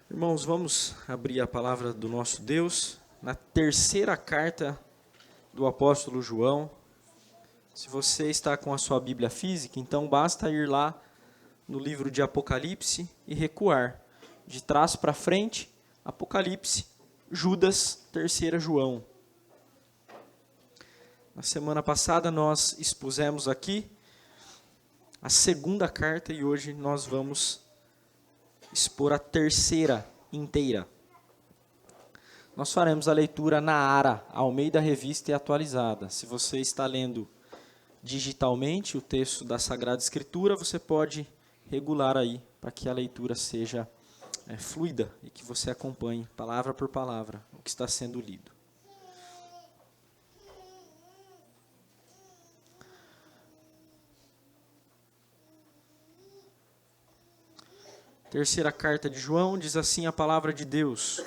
Irmãos, vamos abrir a palavra do nosso Deus na terceira carta do apóstolo João. Se você está com a sua Bíblia física, então basta ir lá no livro de Apocalipse e recuar. De trás para frente, Apocalipse, Judas, terceira João. Na semana passada nós expusemos aqui a segunda carta e hoje nós vamos expor a terceira inteira. Nós faremos a leitura na ARA, Almeida Revista e Atualizada. Se você está lendo digitalmente o texto da Sagrada Escritura, você pode regular aí para que a leitura seja fluida e que você acompanhe palavra por palavra o que está sendo lido. Terceira carta de João, diz assim a palavra de Deus: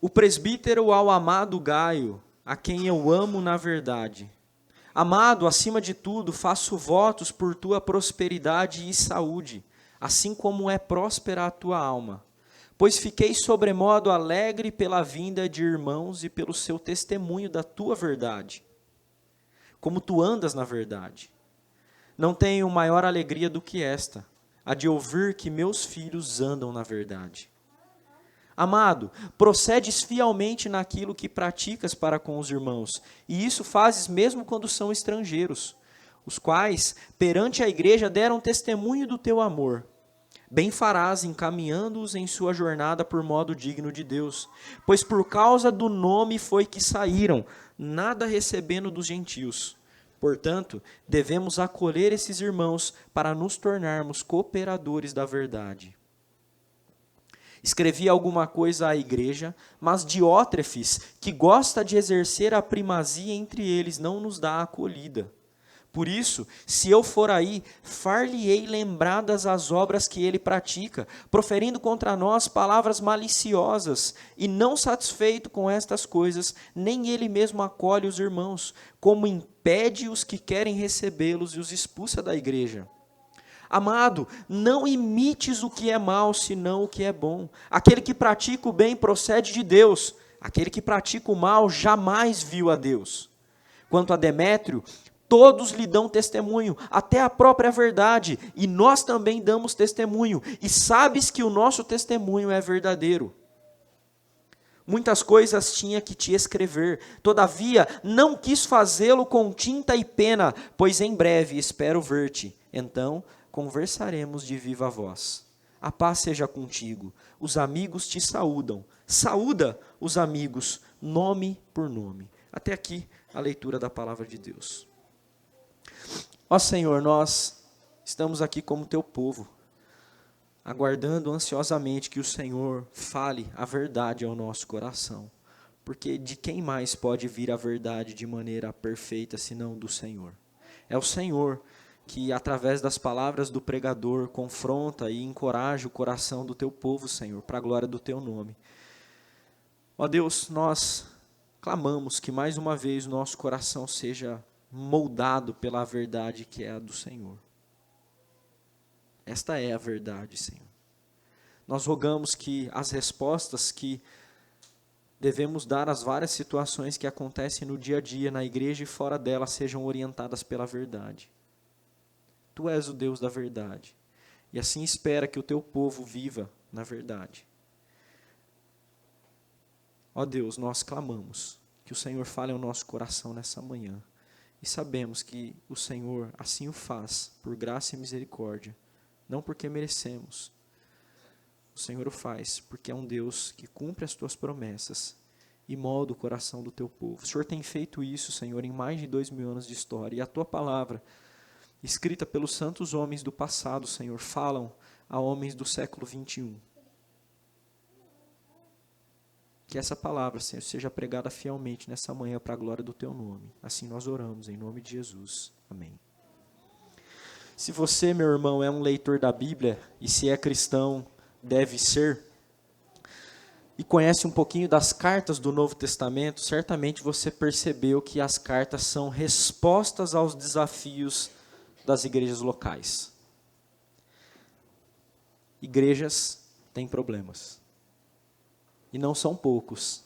O presbítero ao amado Gaio, a quem eu amo na verdade. Amado, acima de tudo, faço votos por tua prosperidade e saúde, assim como é próspera a tua alma. Pois fiquei sobremodo alegre pela vinda de irmãos e pelo seu testemunho da tua verdade. Como tu andas na verdade. Não tenho maior alegria do que esta, a de ouvir que meus filhos andam na verdade. Amado, procedes fielmente naquilo que praticas para com os irmãos, e isso fazes mesmo quando são estrangeiros, os quais, perante a igreja, deram testemunho do teu amor. Bem farás encaminhando-os em sua jornada por modo digno de Deus, pois por causa do nome foi que saíram, nada recebendo dos gentios. Portanto, devemos acolher esses irmãos para nos tornarmos cooperadores da verdade. Escrevi alguma coisa à igreja, mas Diótrefes, que gosta de exercer a primazia entre eles, não nos dá acolhida. Por isso, se eu for aí, far-lhe-ei lembradas as obras que ele pratica, proferindo contra nós palavras maliciosas, e não satisfeito com estas coisas, nem ele mesmo acolhe os irmãos, como impede os que querem recebê-los e os expulsa da igreja. Amado, não imites o que é mal, senão o que é bom. Aquele que pratica o bem procede de Deus. Aquele que pratica o mal jamais viu a Deus. Quanto a Demétrio, todos lhe dão testemunho, até a própria verdade, e nós também damos testemunho, e sabes que o nosso testemunho é verdadeiro. Muitas coisas tinha que te escrever, todavia não quis fazê-lo com tinta e pena, pois em breve espero ver-te. Então conversaremos de viva voz. A paz seja contigo. Os amigos te saúdam. Saúda os amigos, nome por nome. Até aqui a leitura da palavra de Deus. Ó Senhor, nós estamos aqui como teu povo, aguardando ansiosamente que o Senhor fale a verdade ao nosso coração. Porque de quem mais pode vir a verdade de maneira perfeita, senão do Senhor? É o Senhor que, através das palavras do pregador, confronta e encoraja o coração do teu povo, Senhor, para a glória do teu nome. Ó Deus, nós clamamos que mais uma vez o nosso coração seja moldado pela verdade que é a do Senhor. Esta é a verdade, Senhor. Nós rogamos que as respostas que devemos dar às várias situações que acontecem no dia a dia, na igreja e fora dela, sejam orientadas pela verdade. Tu és o Deus da verdade, e assim espera que o teu povo viva na verdade. Ó Deus, nós clamamos que o Senhor fale ao nosso coração nessa manhã, e sabemos que o Senhor assim o faz, por graça e misericórdia, não porque merecemos. O Senhor o faz porque é um Deus que cumpre as tuas promessas e molda o coração do teu povo. O Senhor tem feito isso, Senhor, em mais de 2000 anos de história, e a tua palavra, escrita pelos santos homens do passado, Senhor, falam a homens do século 21. Que essa palavra, Senhor, seja pregada fielmente nessa manhã para a glória do teu nome. Assim nós oramos, em nome de Jesus. Amém. Se você, meu irmão, é um leitor da Bíblia, e se é cristão, deve ser, e conhece um pouquinho das cartas do Novo Testamento, certamente você percebeu que as cartas são respostas aos desafios das igrejas locais. Igrejas têm problemas. E não são poucos.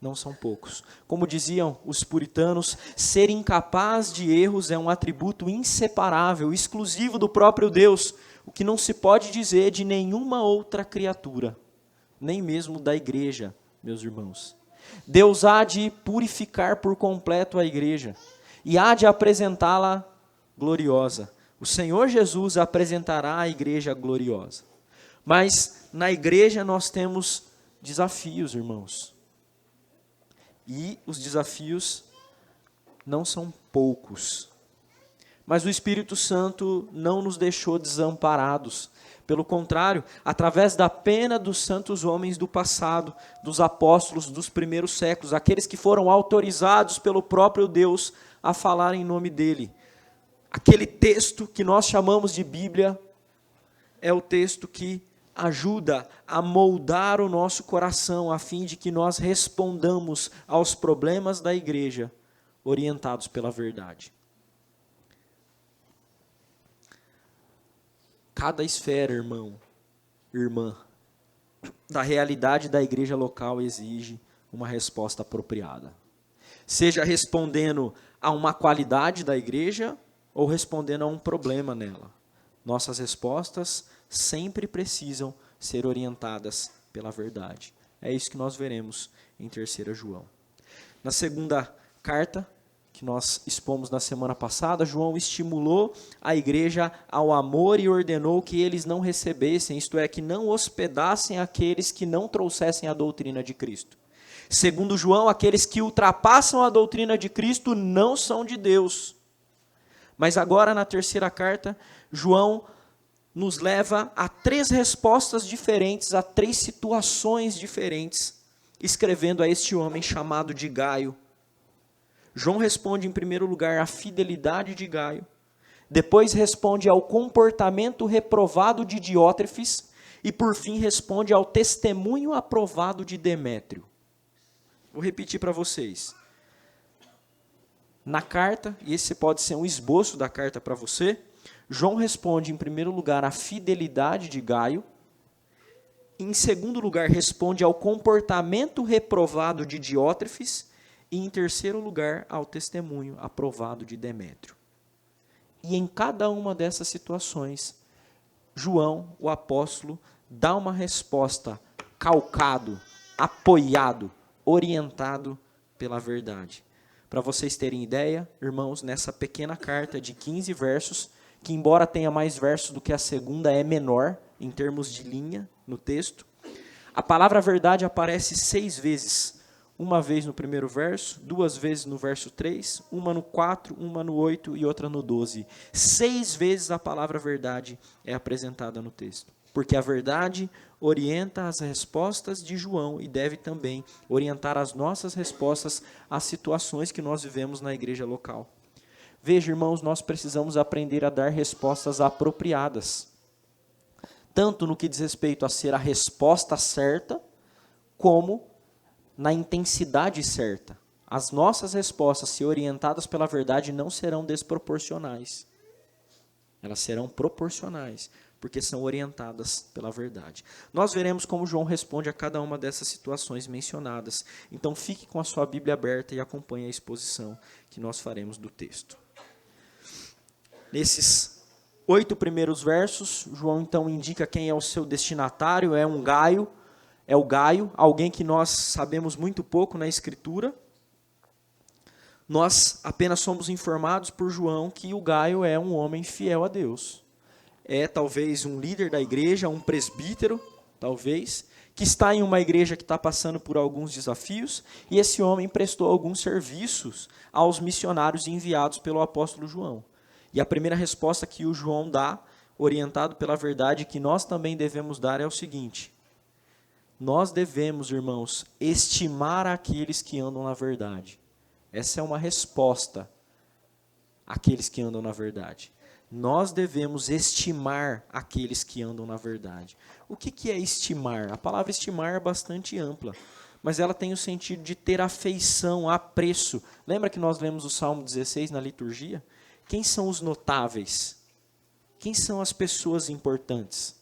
Não são poucos. Como diziam os puritanos, ser incapaz de erros é um atributo inseparável, exclusivo do próprio Deus, o que não se pode dizer de nenhuma outra criatura, nem mesmo da igreja, meus irmãos. Deus há de purificar por completo a igreja e há de apresentá-la gloriosa. O Senhor Jesus apresentará a igreja gloriosa. Mas na igreja nós temos desafios, irmãos. E os desafios não são poucos. Mas o Espírito Santo não nos deixou desamparados. Pelo contrário, através da pena dos santos homens do passado, dos apóstolos dos primeiros séculos, aqueles que foram autorizados pelo próprio Deus a falar em nome dele. Aquele texto que nós chamamos de Bíblia é o texto que ajuda a moldar o nosso coração, a fim de que nós respondamos aos problemas da igreja, orientados pela verdade. Cada esfera, irmão, irmã, da realidade da igreja local exige uma resposta apropriada. Seja respondendo a uma qualidade da igreja ou respondendo a um problema nela. Nossas respostas sempre precisam ser orientadas pela verdade. É isso que nós veremos em 3 João. Na segunda carta, que nós expomos na semana passada, João estimulou a igreja ao amor e ordenou que eles não recebessem, isto é, que não hospedassem aqueles que não trouxessem a doutrina de Cristo. Segundo João, aqueles que ultrapassam a doutrina de Cristo não são de Deus. Mas agora, na terceira carta, João nos leva a 3 respostas diferentes, a 3 situações diferentes, escrevendo a este homem chamado de Gaio. João responde em primeiro lugar à fidelidade de Gaio, depois responde ao comportamento reprovado de Diótrefes e por fim responde ao testemunho aprovado de Demétrio. Vou repetir para vocês. Na carta, e esse pode ser um esboço da carta para você, João responde, em primeiro lugar, à fidelidade de Gaio. Em segundo lugar, responde ao comportamento reprovado de Diótrefes. E, em terceiro lugar, ao testemunho aprovado de Demétrio. E em cada uma dessas situações, João, o apóstolo, dá uma resposta calcado, apoiado, orientado pela verdade. Para vocês terem ideia, irmãos, nessa pequena carta de 15 versos, que embora tenha mais versos do que a segunda, é menor em termos de linha no texto. A palavra verdade aparece 6 vezes. Uma vez no primeiro verso, 2 vezes no verso 3, uma no 4, uma no 8 e outra no 12. 6 vezes a palavra verdade é apresentada no texto. Porque a verdade orienta as respostas de João e deve também orientar as nossas respostas às situações que nós vivemos na igreja local. Veja, irmãos, nós precisamos aprender a dar respostas apropriadas. Tanto no que diz respeito a ser a resposta certa, como na intensidade certa. As nossas respostas, se orientadas pela verdade, não serão desproporcionais. Elas serão proporcionais, porque são orientadas pela verdade. Nós veremos como João responde a cada uma dessas situações mencionadas. Então fique com a sua Bíblia aberta e acompanhe a exposição que nós faremos do texto. Nesses 8 primeiros versos, João então indica quem é o seu destinatário, é o Gaio, alguém que nós sabemos muito pouco na Escritura. Nós apenas somos informados por João que o Gaio é um homem fiel a Deus. É talvez um líder da igreja, um presbítero, talvez, que está em uma igreja que está passando por alguns desafios, e esse homem prestou alguns serviços aos missionários enviados pelo apóstolo João. E a primeira resposta que o João dá, orientado pela verdade, que nós também devemos dar, é o seguinte: nós devemos, irmãos, estimar aqueles que andam na verdade. Essa é uma resposta àqueles que andam na verdade. Nós devemos estimar aqueles que andam na verdade. O que é estimar? A palavra estimar é bastante ampla, mas ela tem o sentido de ter afeição, apreço. Lembra que nós lemos o Salmo 16 na liturgia? Quem são os notáveis? Quem são as pessoas importantes?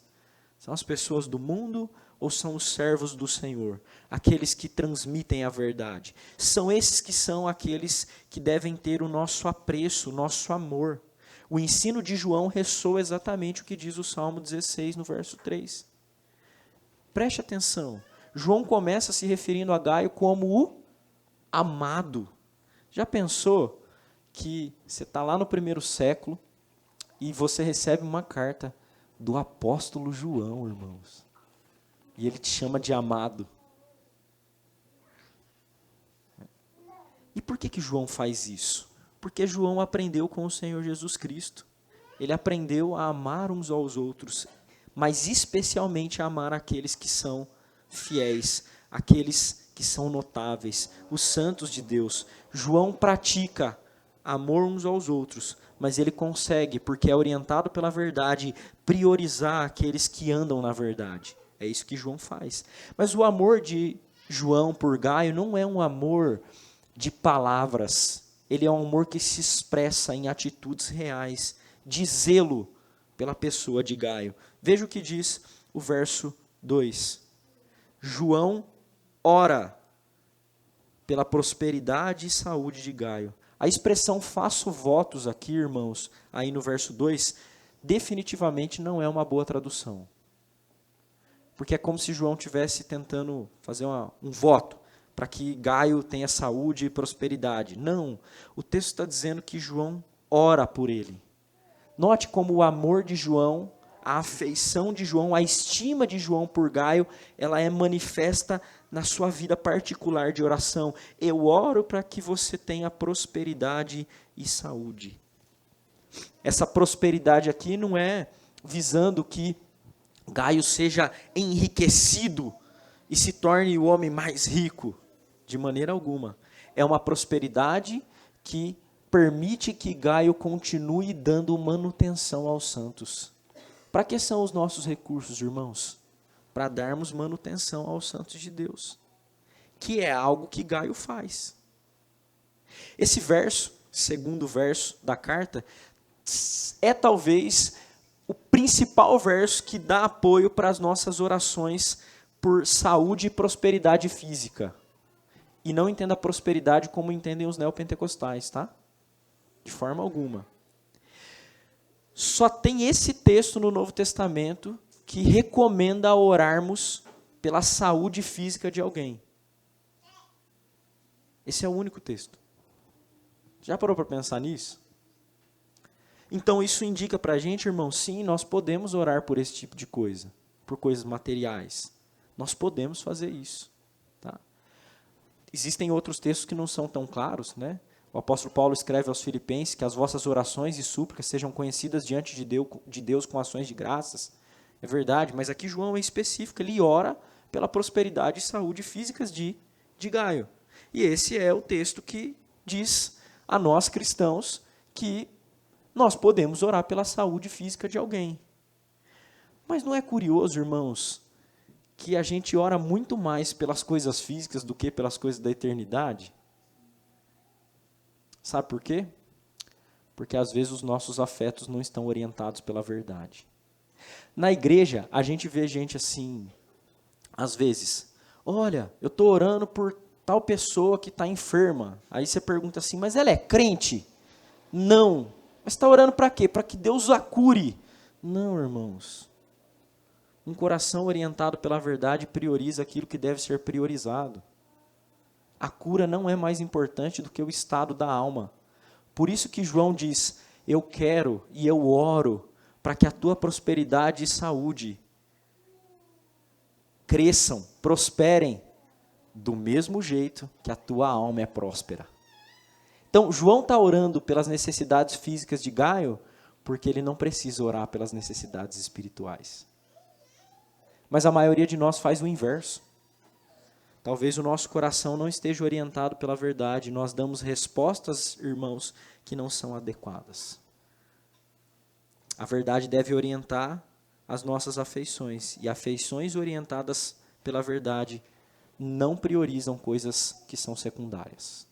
São as pessoas do mundo ou são os servos do Senhor? Aqueles que transmitem a verdade. São esses que são aqueles que devem ter o nosso apreço, o nosso amor. O ensino de João ressoa exatamente o que diz o Salmo 16, no verso 3. Preste atenção. João começa se referindo a Gaio como o amado. Já pensou que você está lá no 1º século e você recebe uma carta do apóstolo João, irmãos. E ele te chama de amado. E por que João faz isso? Porque João aprendeu com o Senhor Jesus Cristo. Ele aprendeu a amar uns aos outros, mas especialmente a amar aqueles que são fiéis, aqueles que são notáveis, os santos de Deus. João pratica amor uns aos outros, mas ele consegue, porque é orientado pela verdade, priorizar aqueles que andam na verdade. É isso que João faz. Mas o amor de João por Gaio não é um amor de palavras. Ele é um amor que se expressa em atitudes reais, de zelo pela pessoa de Gaio. Veja o que diz o verso 2. João ora pela prosperidade e saúde de Gaio. A expressão faço votos aqui, irmãos, aí no verso 2, definitivamente não é uma boa tradução. Porque é como se João estivesse tentando fazer um voto para que Gaio tenha saúde e prosperidade. Não, o texto está dizendo que João ora por ele. Note como o amor de João, a afeição de João, a estima de João por Gaio, ela é manifesta na sua vida particular de oração. Eu oro para que você tenha prosperidade e saúde. Essa prosperidade aqui não é visando que Gaio seja enriquecido e se torne o homem mais rico, de maneira alguma. É uma prosperidade que permite que Gaio continue dando manutenção aos santos. Para que são os nossos recursos, irmãos? Para darmos manutenção aos santos de Deus, que é algo que Gaio faz. Esse verso, segundo verso da carta, é talvez o principal verso que dá apoio para as nossas orações por saúde e prosperidade física. E não entenda a prosperidade como entendem os neopentecostais, tá? De forma alguma. Só tem esse texto no Novo Testamento que recomenda orarmos pela saúde física de alguém. Esse é o único texto. Já parou para pensar nisso? Então isso indica para a gente, irmão, sim, nós podemos orar por esse tipo de coisa, por coisas materiais. Nós podemos fazer isso. Tá? Existem outros textos que não são tão claros, né? O apóstolo Paulo escreve aos Filipenses que as vossas orações e súplicas sejam conhecidas diante de Deus com ações de graças. É verdade, mas aqui João é específico, ele ora pela prosperidade e saúde físicas de Gaio. E esse é o texto que diz a nós cristãos que nós podemos orar pela saúde física de alguém. Mas não é curioso, irmãos, que a gente ora muito mais pelas coisas físicas do que pelas coisas da eternidade? Sabe por quê? Porque às vezes os nossos afetos não estão orientados pela verdade. Na igreja, a gente vê gente assim, às vezes, olha, eu estou orando por tal pessoa que está enferma. Aí você pergunta assim, mas ela é crente? Não. Mas está orando para quê? Para que Deus a cure. Não, irmãos. Um coração orientado pela verdade prioriza aquilo que deve ser priorizado. A cura não é mais importante do que o estado da alma. Por isso que João diz, eu quero e eu oro para que a tua prosperidade e saúde cresçam, prosperem, do mesmo jeito que a tua alma é próspera. Então, João está orando pelas necessidades físicas de Gaio, porque ele não precisa orar pelas necessidades espirituais. Mas a maioria de nós faz o inverso. Talvez o nosso coração não esteja orientado pela verdade, nós damos respostas, irmãos, que não são adequadas. A verdade deve orientar as nossas afeições, e afeições orientadas pela verdade não priorizam coisas que são secundárias.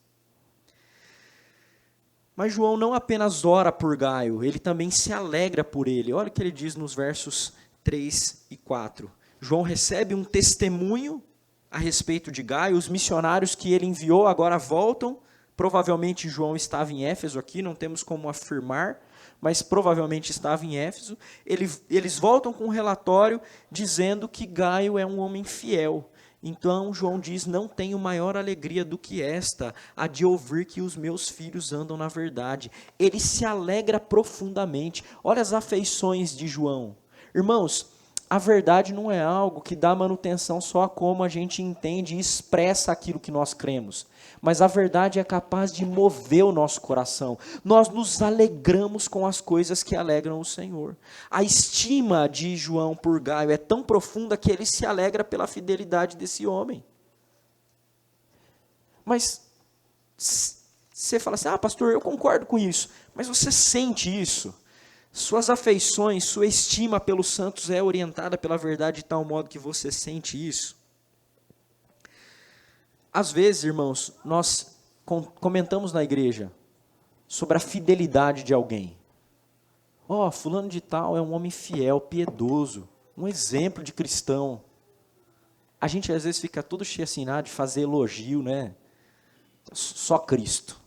Mas João não apenas ora por Gaio, ele também se alegra por ele. Olha o que ele diz nos versos 3 e 4. João recebe um testemunho a respeito de Gaio. Os missionários que ele enviou agora voltam. Provavelmente João estava em Éfeso aqui, não temos como afirmar, mas provavelmente estava em Éfeso. Eles voltam com um relatório dizendo que Gaio é um homem fiel. Então João diz: não tenho maior alegria do que esta, a de ouvir que os meus filhos andam na verdade. Ele se alegra profundamente. Olha as afeições de João. Irmãos, a verdade não é algo que dá manutenção só a como a gente entende e expressa aquilo que nós cremos. Mas a verdade é capaz de mover o nosso coração. Nós nos alegramos com as coisas que alegram o Senhor. A estima de João por Gaio é tão profunda que ele se alegra pela fidelidade desse homem. Mas você fala assim: pastor, eu concordo com isso. Mas você sente isso? Suas afeições, sua estima pelos santos é orientada pela verdade de tal modo que você sente isso? Às vezes, irmãos, nós comentamos na igreja sobre a fidelidade de alguém. Fulano de tal é um homem fiel, piedoso, um exemplo de cristão. A gente às vezes fica todo cheio assim, de fazer elogio, né? Só Cristo.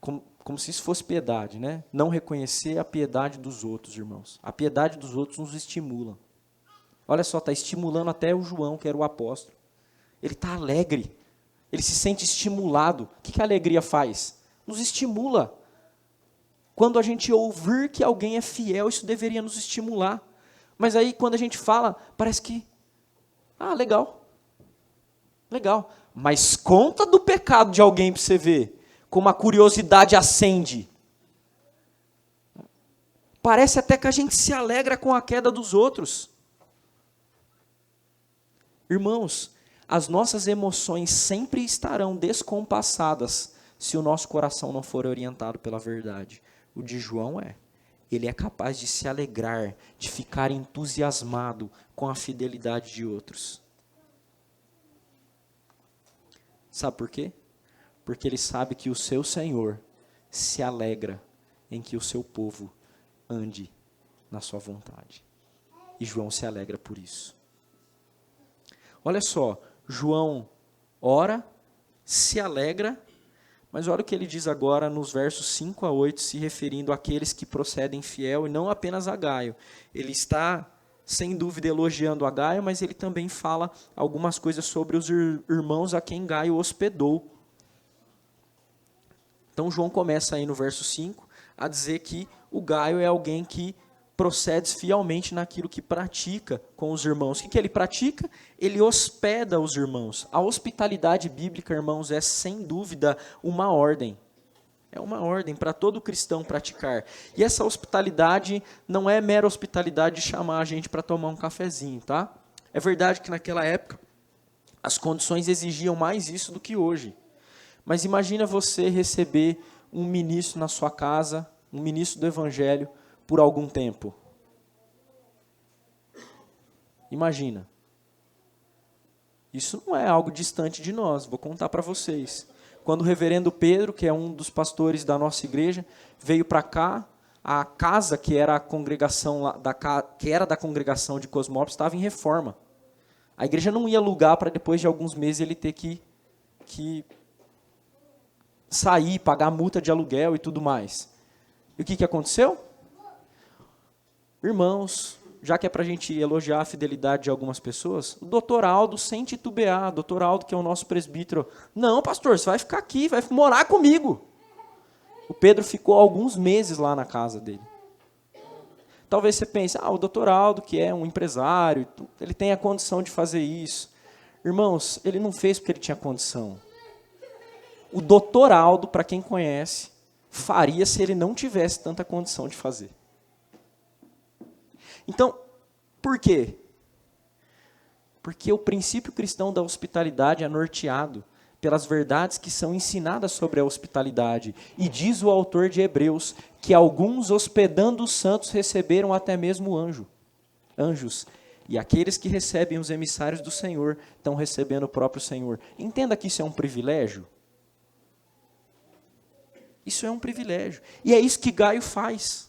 Como se isso fosse piedade, né? Não reconhecer a piedade dos outros, irmãos. A piedade dos outros nos estimula. Olha só, está estimulando até o João, que era o apóstolo. Ele está alegre, ele se sente estimulado. O que a alegria faz? Nos estimula. Quando a gente ouvir que alguém é fiel, isso deveria nos estimular. Mas aí, quando a gente fala, parece que, legal. Legal. Mas conta do pecado de alguém para você ver, como a curiosidade acende. Parece até que a gente se alegra com a queda dos outros. Irmãos, as nossas emoções sempre estarão descompassadas se o nosso coração não for orientado pela verdade. O de João ele é capaz de se alegrar, de ficar entusiasmado com a fidelidade de outros. Sabe por quê? Porque ele sabe que o seu Senhor se alegra em que o seu povo ande na sua vontade. E João se alegra por isso. Olha só, João ora, se alegra, mas olha o que ele diz agora nos versos 5 a 8, se referindo àqueles que procedem fiel e não apenas a Gaio. Ele está, sem dúvida, elogiando a Gaio, mas ele também fala algumas coisas sobre os irmãos a quem Gaio hospedou. Então João começa aí no verso 5 a dizer que o Gaio é alguém que procede fielmente naquilo que pratica com os irmãos. O que ele pratica? Ele hospeda os irmãos. A hospitalidade bíblica, irmãos, é sem dúvida uma ordem. É uma ordem para todo cristão praticar. E essa hospitalidade não é mera hospitalidade de chamar a gente para tomar um cafezinho, tá? É verdade que naquela época as condições exigiam mais isso do que hoje. Mas imagina você receber um ministro na sua casa, um ministro do Evangelho, por algum tempo. Imagina. Isso não é algo distante de nós, vou contar para vocês. Quando o reverendo Pedro, que é um dos pastores da nossa igreja, veio para cá, a casa que era a congregação da congregação de Cosmópolis estava em reforma. A igreja não ia alugar para depois de alguns meses ele ter que sair, pagar multa de aluguel e tudo mais. E o que aconteceu? Irmãos, já que é para a gente elogiar a fidelidade de algumas pessoas, o doutor Aldo, sem titubear, doutor Aldo, que é o nosso presbítero, não, pastor, você vai ficar aqui, vai morar comigo. O Pedro ficou alguns meses lá na casa dele. Talvez você pense, o doutor Aldo, que é um empresário, ele tem a condição de fazer isso. Irmãos, ele não fez porque ele tinha condição. O doutor Aldo, para quem conhece, faria se ele não tivesse tanta condição de fazer. Então, por quê? Porque o princípio cristão da hospitalidade é norteado pelas verdades que são ensinadas sobre a hospitalidade. E diz o autor de Hebreus que alguns, hospedando os santos, receberam até mesmo anjos. E aqueles que recebem os emissários do Senhor estão recebendo o próprio Senhor. Entenda que isso é um privilégio. Isso é um privilégio. E é isso que Gaio faz.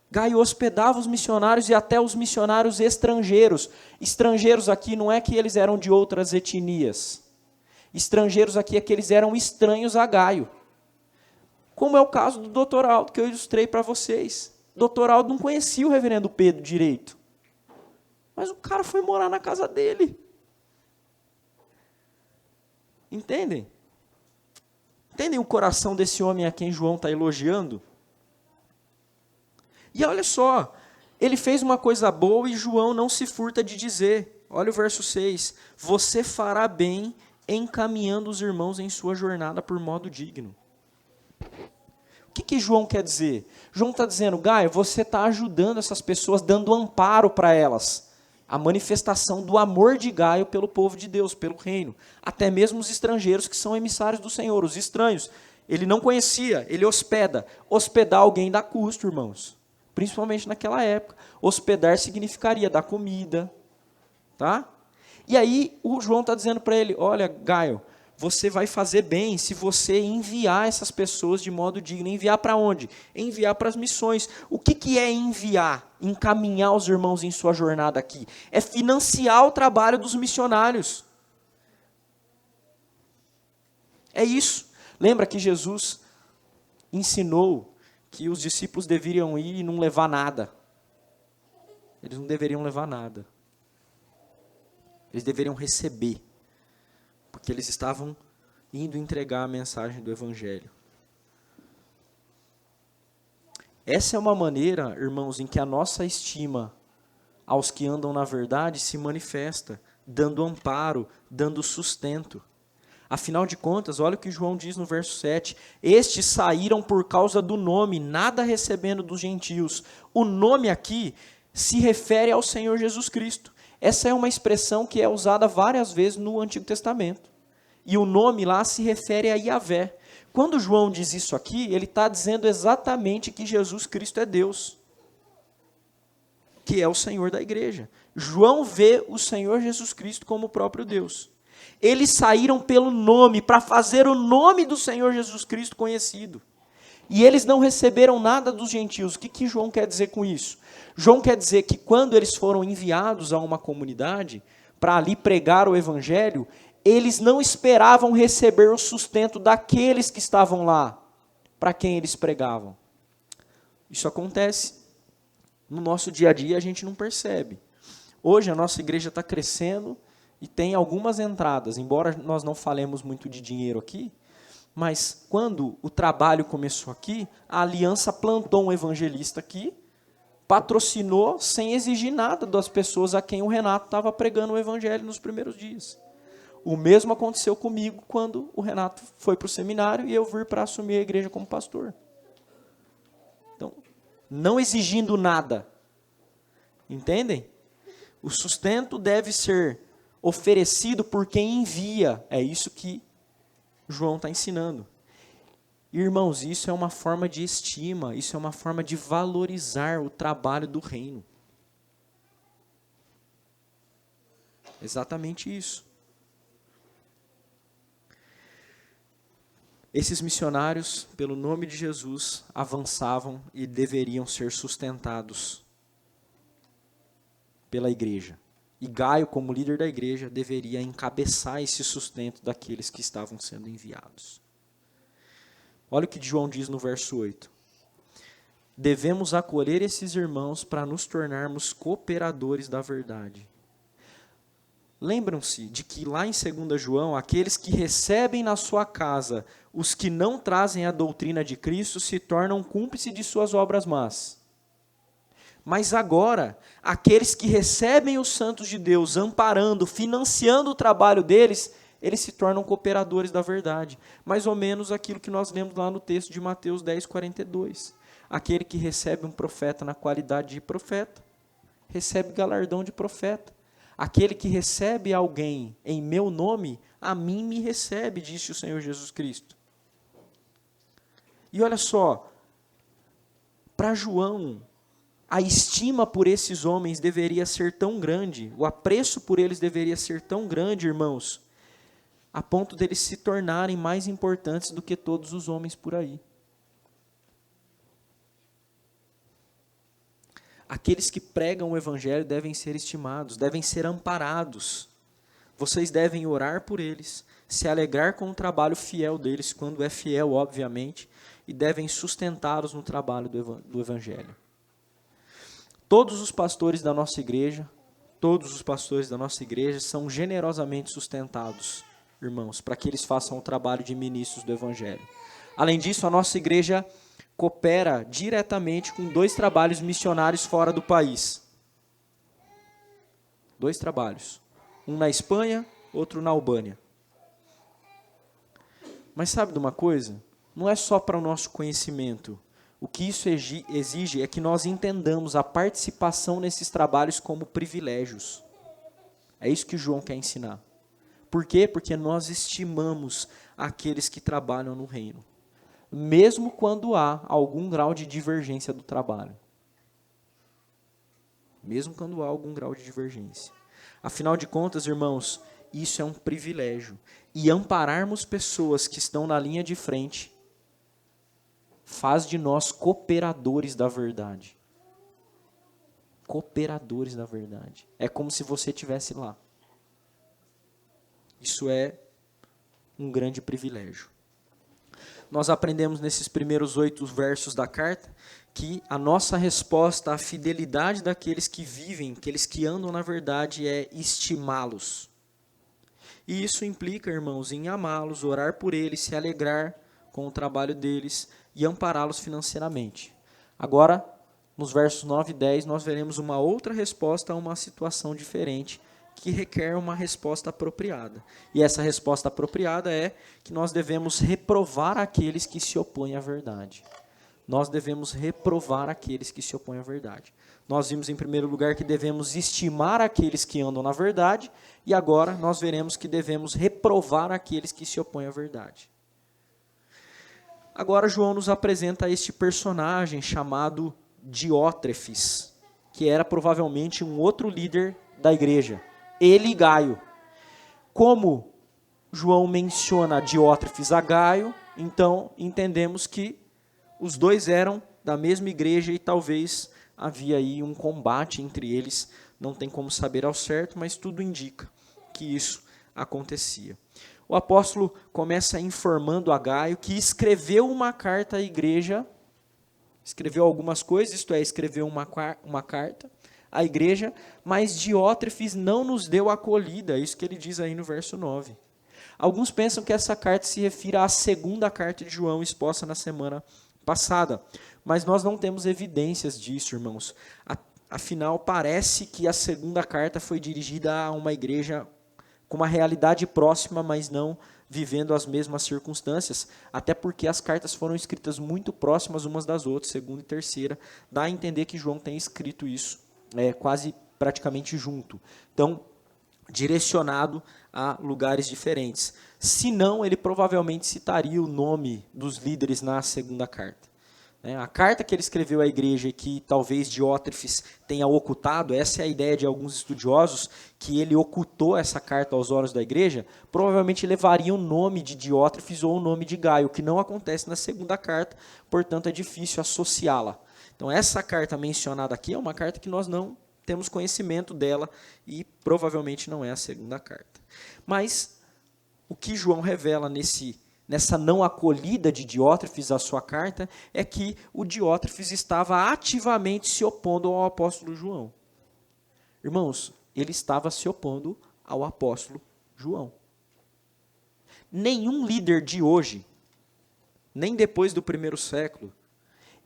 Gaio hospedava os missionários e até os missionários estrangeiros. Estrangeiros aqui não é que eles eram de outras etnias. Estrangeiros aqui é que eles eram estranhos a Gaio. Como é o caso do Dr. Aldo, que eu ilustrei para vocês. O Dr. Aldo não conhecia o reverendo Pedro direito. Mas o cara foi morar na casa dele. Entendem? Entendem o coração desse homem a quem João está elogiando? E olha só, ele fez uma coisa boa e João não se furta de dizer. Olha o verso 6. Você fará bem encaminhando os irmãos em sua jornada por modo digno. O que João quer dizer? João está dizendo, Gaio, você está ajudando essas pessoas, dando amparo para elas. A manifestação do amor de Gaio pelo povo de Deus, pelo reino. Até mesmo os estrangeiros que são emissários do Senhor, os estranhos. Ele não conhecia, ele hospeda. Hospedar alguém dá custo, irmãos. Principalmente naquela época. Hospedar significaria dar comida. Tá? E aí o João está dizendo para ele, olha, Gaio, você vai fazer bem se você enviar essas pessoas de modo digno. Enviar para onde? Enviar para as missões. O que é enviar? Encaminhar os irmãos em sua jornada aqui. É financiar o trabalho dos missionários. É isso. Lembra que Jesus ensinou que os discípulos deveriam ir e não levar nada. Eles não deveriam levar nada. Eles deveriam receber. Porque eles estavam indo entregar a mensagem do Evangelho. Essa é uma maneira, irmãos, em que a nossa estima aos que andam na verdade se manifesta, dando amparo, dando sustento. Afinal de contas, olha o que João diz no verso 7. Estes saíram por causa do nome, nada recebendo dos gentios. O nome aqui se refere ao Senhor Jesus Cristo. Essa é uma expressão que é usada várias vezes no Antigo Testamento. E o nome lá se refere a Yahvé. Quando João diz isso aqui, ele está dizendo exatamente que Jesus Cristo é Deus. Que é o Senhor da igreja. João vê o Senhor Jesus Cristo como o próprio Deus. Eles saíram pelo nome, para fazer o nome do Senhor Jesus Cristo conhecido. E eles não receberam nada dos gentios. O que João quer dizer com isso? João quer dizer que quando eles foram enviados a uma comunidade, para ali pregar o Evangelho, eles não esperavam receber o sustento daqueles que estavam lá, para quem eles pregavam. Isso acontece. No nosso dia a dia a gente não percebe. Hoje a nossa igreja está crescendo e tem algumas entradas, embora nós não falemos muito de dinheiro aqui, mas quando o trabalho começou aqui, a Aliança plantou um evangelista aqui, patrocinou sem exigir nada das pessoas a quem o Renato estava pregando o evangelho nos primeiros dias. O mesmo aconteceu comigo quando o Renato foi para o seminário e eu vim para assumir a igreja como pastor. Então, não exigindo nada. Entendem? O sustento deve ser oferecido por quem envia. É isso que João está ensinando. Irmãos, isso é uma forma de estima, isso é uma forma de valorizar o trabalho do reino. Exatamente isso. Esses missionários, pelo nome de Jesus, avançavam e deveriam ser sustentados pela igreja. E Gaio, como líder da igreja, deveria encabeçar esse sustento daqueles que estavam sendo enviados. Olha o que João diz no verso 8. Devemos acolher esses irmãos para nos tornarmos cooperadores da verdade. Lembram-se de que lá em 2 João, aqueles que recebem na sua casa os que não trazem a doutrina de Cristo se tornam cúmplices de suas obras más. Mas agora, aqueles que recebem os santos de Deus, amparando, financiando o trabalho deles, eles se tornam cooperadores da verdade. Mais ou menos aquilo que nós lemos lá no texto de Mateus 10:42. Aquele que recebe um profeta na qualidade de profeta, recebe galardão de profeta. Aquele que recebe alguém em meu nome, a mim me recebe, disse o Senhor Jesus Cristo. E olha só, para João, a estima por esses homens deveria ser tão grande, o apreço por eles deveria ser tão grande, irmãos, a ponto deles se tornarem mais importantes do que todos os homens por aí. Aqueles que pregam o evangelho devem ser estimados, devem ser amparados. Vocês devem orar por eles, se alegrar com o trabalho fiel deles, quando é fiel, obviamente, e devem sustentá-los no trabalho do evangelho. Todos os pastores da nossa igreja são generosamente sustentados, irmãos, para que eles façam o trabalho de ministros do evangelho. Além disso, a nossa igreja coopera diretamente com 2 trabalhos missionários fora do país. 2 trabalhos. Um na Espanha, outro na Albânia. Mas sabe de uma coisa? Não é só para o nosso conhecimento. O que isso exige é que nós entendamos a participação nesses trabalhos como privilégios. É isso que João quer ensinar. Por quê? Porque nós estimamos aqueles que trabalham no reino, mesmo quando há algum grau de divergência do trabalho. Mesmo quando há algum grau de divergência. Afinal de contas, irmãos, isso é um privilégio. E ampararmos pessoas que estão na linha de frente faz de nós cooperadores da verdade. Cooperadores da verdade. É como se você estivesse lá. Isso é um grande privilégio. Nós aprendemos nesses primeiros 8 versos da carta que a nossa resposta à fidelidade daqueles que vivem, aqueles que andam na verdade, é estimá-los. E isso implica, irmãos, em amá-los, orar por eles, se alegrar com o trabalho deles e ampará-los financeiramente. Agora, nos versos 9 e 10, nós veremos uma outra resposta a uma situação diferente, que requer uma resposta apropriada. E essa resposta apropriada é que nós devemos reprovar aqueles que se opõem à verdade. Nós devemos reprovar aqueles que se opõem à verdade. Nós vimos, em primeiro lugar, que devemos estimar aqueles que andam na verdade, e agora nós veremos que devemos reprovar aqueles que se opõem à verdade. Agora João nos apresenta este personagem chamado Diótrefes, que era provavelmente um outro líder da igreja. Ele e Gaio. Como João menciona Diótrefes a Gaio, então entendemos que os dois eram da mesma igreja e talvez havia aí um combate entre eles. Não tem como saber ao certo, mas tudo indica que isso acontecia. O apóstolo começa informando a Gaio que escreveu uma carta à igreja, escreveu algumas coisas, isto é, escreveu uma carta à igreja, mas Diótrefes não nos deu acolhida, é isso que ele diz aí no verso 9. Alguns pensam que essa carta se refira à segunda carta de João, exposta na semana passada, mas nós não temos evidências disso, irmãos. Afinal, parece que a segunda carta foi dirigida a uma igreja com uma realidade próxima, mas não vivendo as mesmas circunstâncias, até porque as cartas foram escritas muito próximas umas das outras, segunda e terceira, dá a entender que João tem escrito isso quase praticamente junto. Então, direcionado a lugares diferentes. Se não, ele provavelmente citaria o nome dos líderes na segunda carta. A carta que ele escreveu à igreja e que talvez Diótrefes tenha ocultado, essa é a ideia de alguns estudiosos, que ele ocultou essa carta aos olhos da igreja, provavelmente levaria o nome de Diótrefes ou o nome de Gaio, que não acontece na segunda carta, portanto é difícil associá-la. Então essa carta mencionada aqui é uma carta que nós não temos conhecimento dela e provavelmente não é a segunda carta. Mas o que João revela nessa não acolhida de Diótrefes à sua carta é que o Diótrefes estava ativamente se opondo ao apóstolo João. Irmãos, ele estava se opondo ao apóstolo João. Nenhum líder de hoje, nem depois do primeiro século,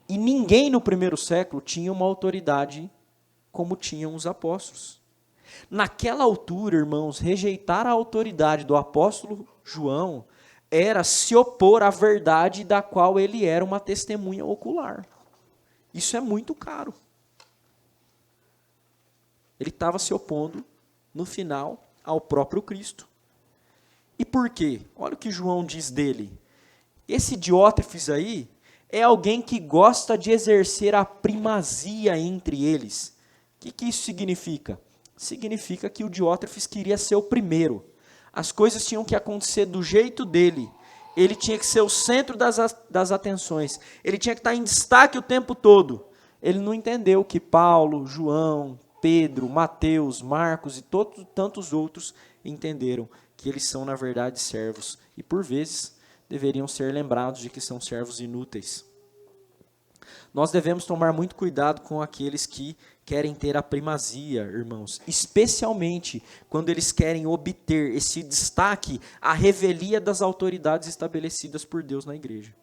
e ninguém no primeiro século tinha uma autoridade como tinham os apóstolos. Naquela altura, irmãos, rejeitar a autoridade do apóstolo João era se opor à verdade da qual ele era uma testemunha ocular. Isso é muito caro. Ele estava se opondo, no final, ao próprio Cristo. E por quê? Olha o que João diz dele. Esse Diótrefes aí é alguém que gosta de exercer a primazia entre eles. O que isso significa? Significa que o Diótrefes queria ser o primeiro. As coisas tinham que acontecer do jeito dele. Ele tinha que ser o centro das atenções. Ele tinha que estar em destaque o tempo todo. Ele não entendeu que Paulo, João, Pedro, Mateus, Marcos e tantos outros entenderam que eles são, na verdade, servos. E, por vezes, deveriam ser lembrados de que são servos inúteis. Nós devemos tomar muito cuidado com aqueles que querem ter a primazia, irmãos, especialmente quando eles querem obter esse destaque à revelia das autoridades estabelecidas por Deus na igreja.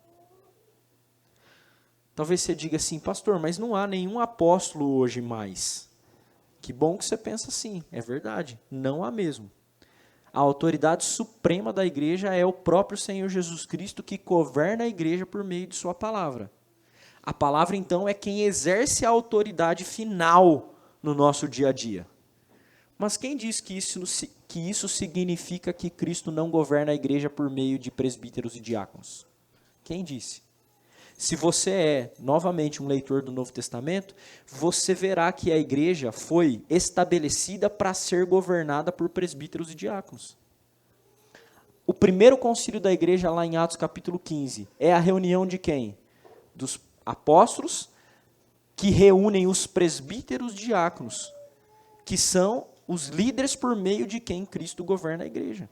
Talvez você diga assim, pastor, mas não há nenhum apóstolo hoje mais. Que bom que você pensa assim, é verdade, não há mesmo. A autoridade suprema da igreja é o próprio Senhor Jesus Cristo que governa a igreja por meio de sua palavra. A palavra, então, é quem exerce a autoridade final no nosso dia a dia. Mas quem diz que isso significa que Cristo não governa a igreja por meio de presbíteros e diáconos? Quem disse? Se você é, novamente, um leitor do Novo Testamento, você verá que a igreja foi estabelecida para ser governada por presbíteros e diáconos. O primeiro concílio da igreja, lá em Atos capítulo 15, é a reunião de quem? Dos apóstolos, que reúnem os presbíteros e diáconos, que são os líderes por meio de quem Cristo governa a igreja.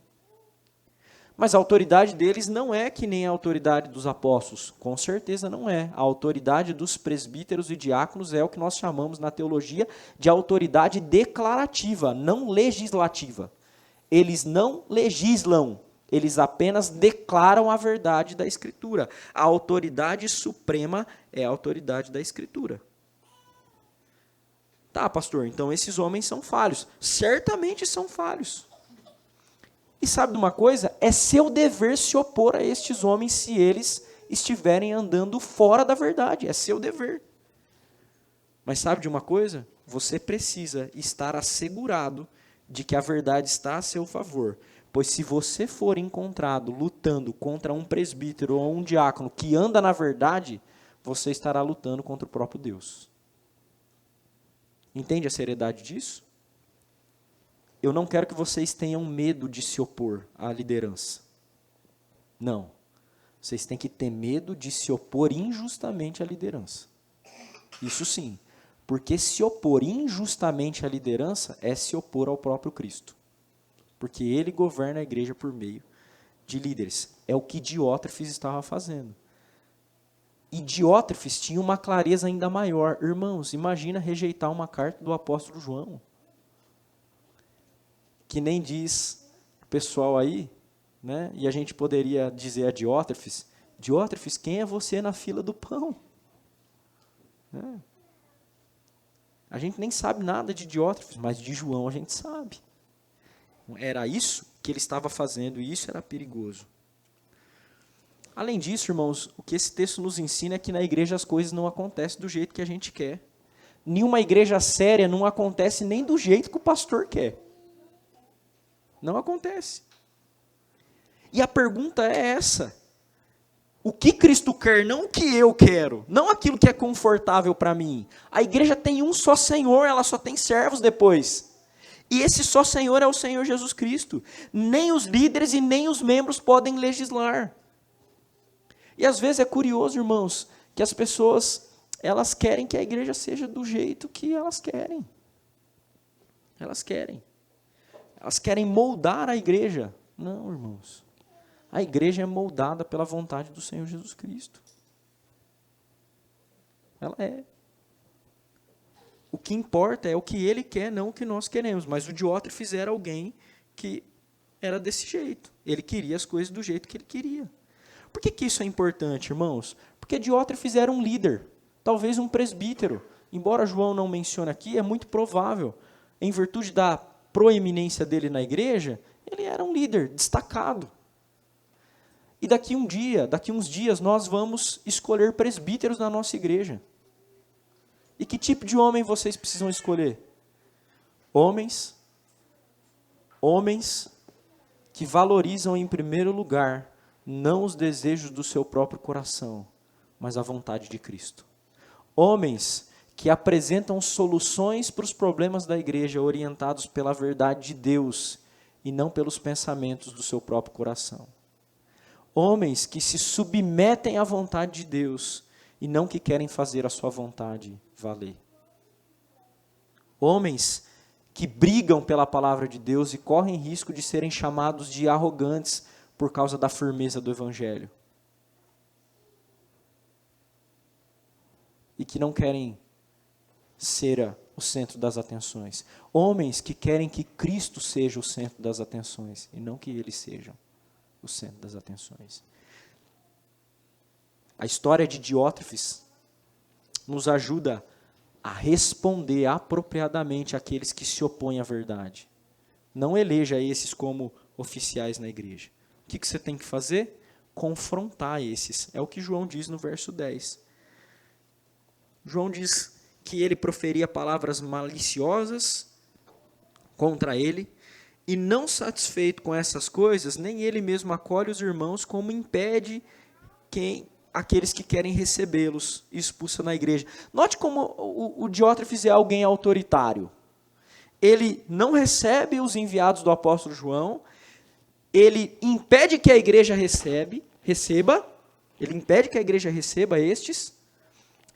Mas a autoridade deles não é que nem a autoridade dos apóstolos, com certeza não é. A autoridade dos presbíteros e diáconos é o que nós chamamos na teologia de autoridade declarativa, não legislativa. Eles não legislam, eles apenas declaram a verdade da Escritura. A autoridade suprema é a autoridade da Escritura. Tá, pastor, então esses homens são falhos. Certamente são falhos. E sabe de uma coisa? É seu dever se opor a estes homens se eles estiverem andando fora da verdade. É seu dever. Mas sabe de uma coisa? Você precisa estar assegurado de que a verdade está a seu favor. Pois se você for encontrado lutando contra um presbítero ou um diácono que anda na verdade, você estará lutando contra o próprio Deus. Entende a seriedade disso? Eu não quero que vocês tenham medo de se opor à liderança. Não. Vocês têm que ter medo de se opor injustamente à liderança. Isso sim. Porque se opor injustamente à liderança é se opor ao próprio Cristo. Porque ele governa a igreja por meio de líderes. É o que Diótrefes estava fazendo. E Diótrefes tinha uma clareza ainda maior. Irmãos, imagina rejeitar uma carta do apóstolo João. Que nem diz o pessoal aí, né? E a gente poderia dizer a Diótrefes, Diótrefes, quem é você na fila do pão? Né? A gente nem sabe nada de Diótrefes, mas de João a gente sabe. Era isso que ele estava fazendo, e isso era perigoso. Além disso, irmãos, o que esse texto nos ensina é que na igreja as coisas não acontecem do jeito que a gente quer. Nenhuma igreja séria não acontece nem do jeito que o pastor quer. Não acontece. E a pergunta é essa. O que Cristo quer, não o que eu quero. Não aquilo que é confortável para mim. A igreja tem um só Senhor, ela só tem servos depois. E esse só Senhor é o Senhor Jesus Cristo. Nem os líderes e nem os membros podem legislar. E às vezes é curioso, irmãos, que as pessoas, elas querem que a igreja seja do jeito que elas querem. Elas querem. Elas querem moldar a igreja. Não, irmãos. A igreja é moldada pela vontade do Senhor Jesus Cristo. Ela é. O que importa é o que ele quer, não o que nós queremos. Mas o Diótrefes era alguém que era desse jeito. Ele queria as coisas do jeito que ele queria. Por que isso é importante, irmãos? Porque Diótrefes era um líder, talvez um presbítero. Embora João não mencione aqui, é muito provável. Em virtude da proeminência dele na igreja, ele era um líder destacado. E daqui uns dias, nós vamos escolher presbíteros na nossa igreja. E que tipo de homem vocês precisam escolher? Homens que valorizam em primeiro lugar não os desejos do seu próprio coração, mas a vontade de Cristo. Homens que apresentam soluções para os problemas da igreja orientados pela verdade de Deus e não pelos pensamentos do seu próprio coração. Homens que se submetem à vontade de Deus e não que querem fazer a sua vontade valer. Homens que brigam pela palavra de Deus e correm risco de serem chamados de arrogantes por causa da firmeza do Evangelho. E que não querem ser o centro das atenções. Homens que querem que Cristo seja o centro das atenções e não que eles sejam o centro das atenções. A história de Diótrefes nos ajuda a responder apropriadamente àqueles que se opõem à verdade. Não eleja esses como oficiais na igreja. O que você tem que fazer? Confrontar esses. É o que João diz no verso 10. João diz que ele proferia palavras maliciosas contra ele, e não satisfeito com essas coisas, nem ele mesmo acolhe os irmãos, como impede aqueles que querem recebê-los e expulsa na igreja. Note como o Diótrefes é alguém autoritário. Ele não recebe os enviados do apóstolo João, ele impede que a igreja receba estes,